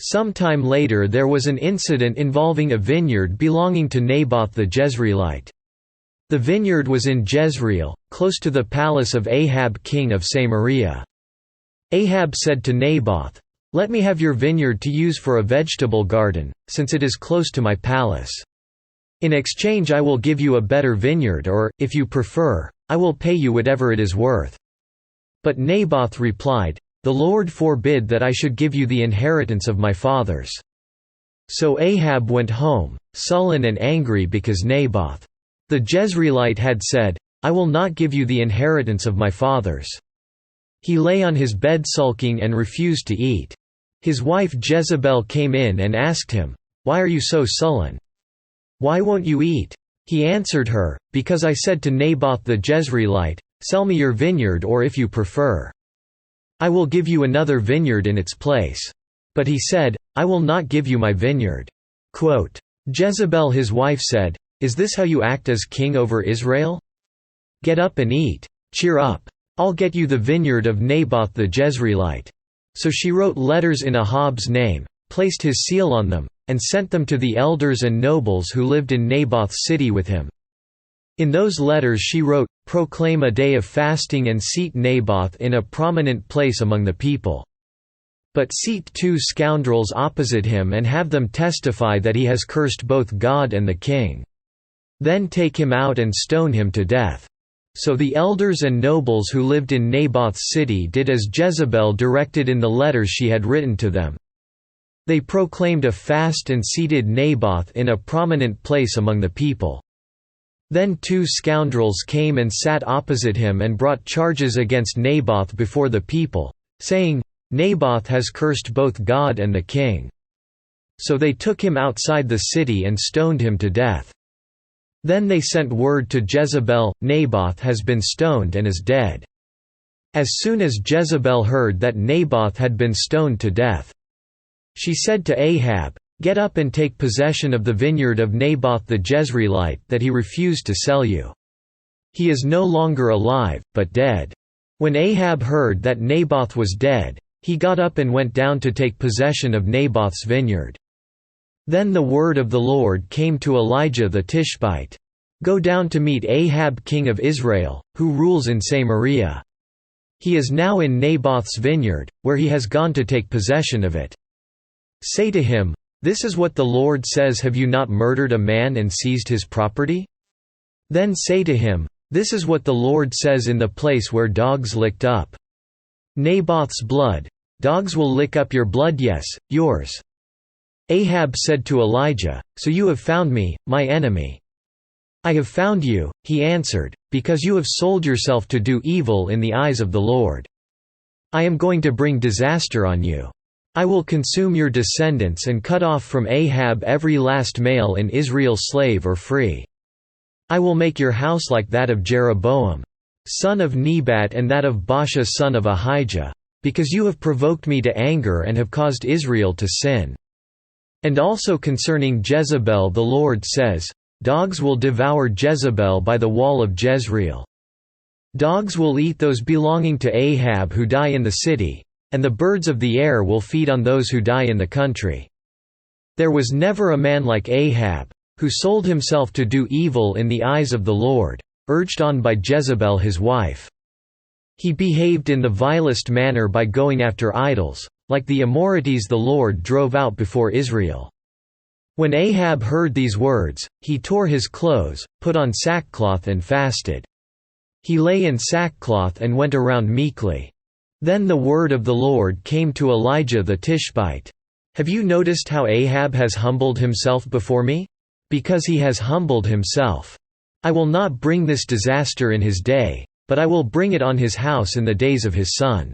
Some time later there was an incident involving a vineyard belonging to Naboth the Jezreelite. The vineyard was in Jezreel, close to the palace of Ahab king of Samaria. Ahab said to Naboth, "Let me have your vineyard to use for a vegetable garden, since it is close to my palace. In exchange I will give you a better vineyard or, if you prefer, I will pay you whatever it is worth." But Naboth replied, "The Lord forbid that I should give you the inheritance of my fathers." So Ahab went home, sullen and angry because Naboth the Jezreelite had said, "I will not give you the inheritance of my fathers." He lay on his bed sulking and refused to eat. His wife Jezebel came in and asked him, "Why are you so sullen? Why won't you eat?" He answered her, "Because I said to Naboth the Jezreelite, 'Sell me your vineyard or if you prefer, I will give you another vineyard in its place.' But he said, 'I will not give you my vineyard.'" Jezebel his wife said, "Is this how you act as king over Israel? Get up and eat. Cheer up. I'll get you the vineyard of Naboth the Jezreelite." So she wrote letters in Ahab's name, placed his seal on them, and sent them to the elders and nobles who lived in Naboth's city with him. In those letters she wrote, "Proclaim a day of fasting and seat Naboth in a prominent place among the people. But seat 2 scoundrels opposite him and have them testify that he has cursed both God and the king. Then take him out and stone him to death." So the elders and nobles who lived in Naboth's city did as Jezebel directed in the letters she had written to them. They proclaimed a fast and seated Naboth in a prominent place among the people. Then 2 scoundrels came and sat opposite him and brought charges against Naboth before the people, saying, "Naboth has cursed both God and the king." So they took him outside the city and stoned him to death. Then they sent word to Jezebel, "Naboth has been stoned and is dead." As soon as Jezebel heard that Naboth had been stoned to death, she said to Ahab, "Get up and take possession of the vineyard of Naboth the Jezreelite that he refused to sell you. He is no longer alive, but dead." When Ahab heard that Naboth was dead, he got up and went down to take possession of Naboth's vineyard. Then the word of the Lord came to Elijah the Tishbite, "Go down to meet Ahab king of Israel, who rules in Samaria. He is now in Naboth's vineyard, where he has gone to take possession of it. Say to him, 'This is what the Lord says, have you not murdered a man and seized his property?' Then say to him, 'This is what the Lord says in the place where dogs licked up Naboth's blood. Dogs will lick up your blood, yes, yours.'" Ahab said to Elijah, "So you have found me, my enemy." "I have found you," he answered, "because you have sold yourself to do evil in the eyes of the Lord. I am going to bring disaster on you. I will consume your descendants and cut off from Ahab every last male in Israel, slave or free. I will make your house like that of Jeroboam, son of Nebat, and that of Baasha son of Ahijah, because you have provoked me to anger and have caused Israel to sin." And also concerning Jezebel the Lord says, "Dogs will devour Jezebel by the wall of Jezreel. Dogs will eat those belonging to Ahab who die in the city, and the birds of the air will feed on those who die in the country." There was never a man like Ahab, who sold himself to do evil in the eyes of the Lord, urged on by Jezebel his wife. He behaved in the vilest manner by going after idols, like the Amorites the Lord drove out before Israel. When Ahab heard these words, he tore his clothes, put on sackcloth and fasted. He lay in sackcloth and went around meekly. Then the word of the Lord came to Elijah the Tishbite. "Have you noticed how Ahab has humbled himself before me? Because he has humbled himself, I will not bring this disaster in his day, but I will bring it on his house in the days of his son."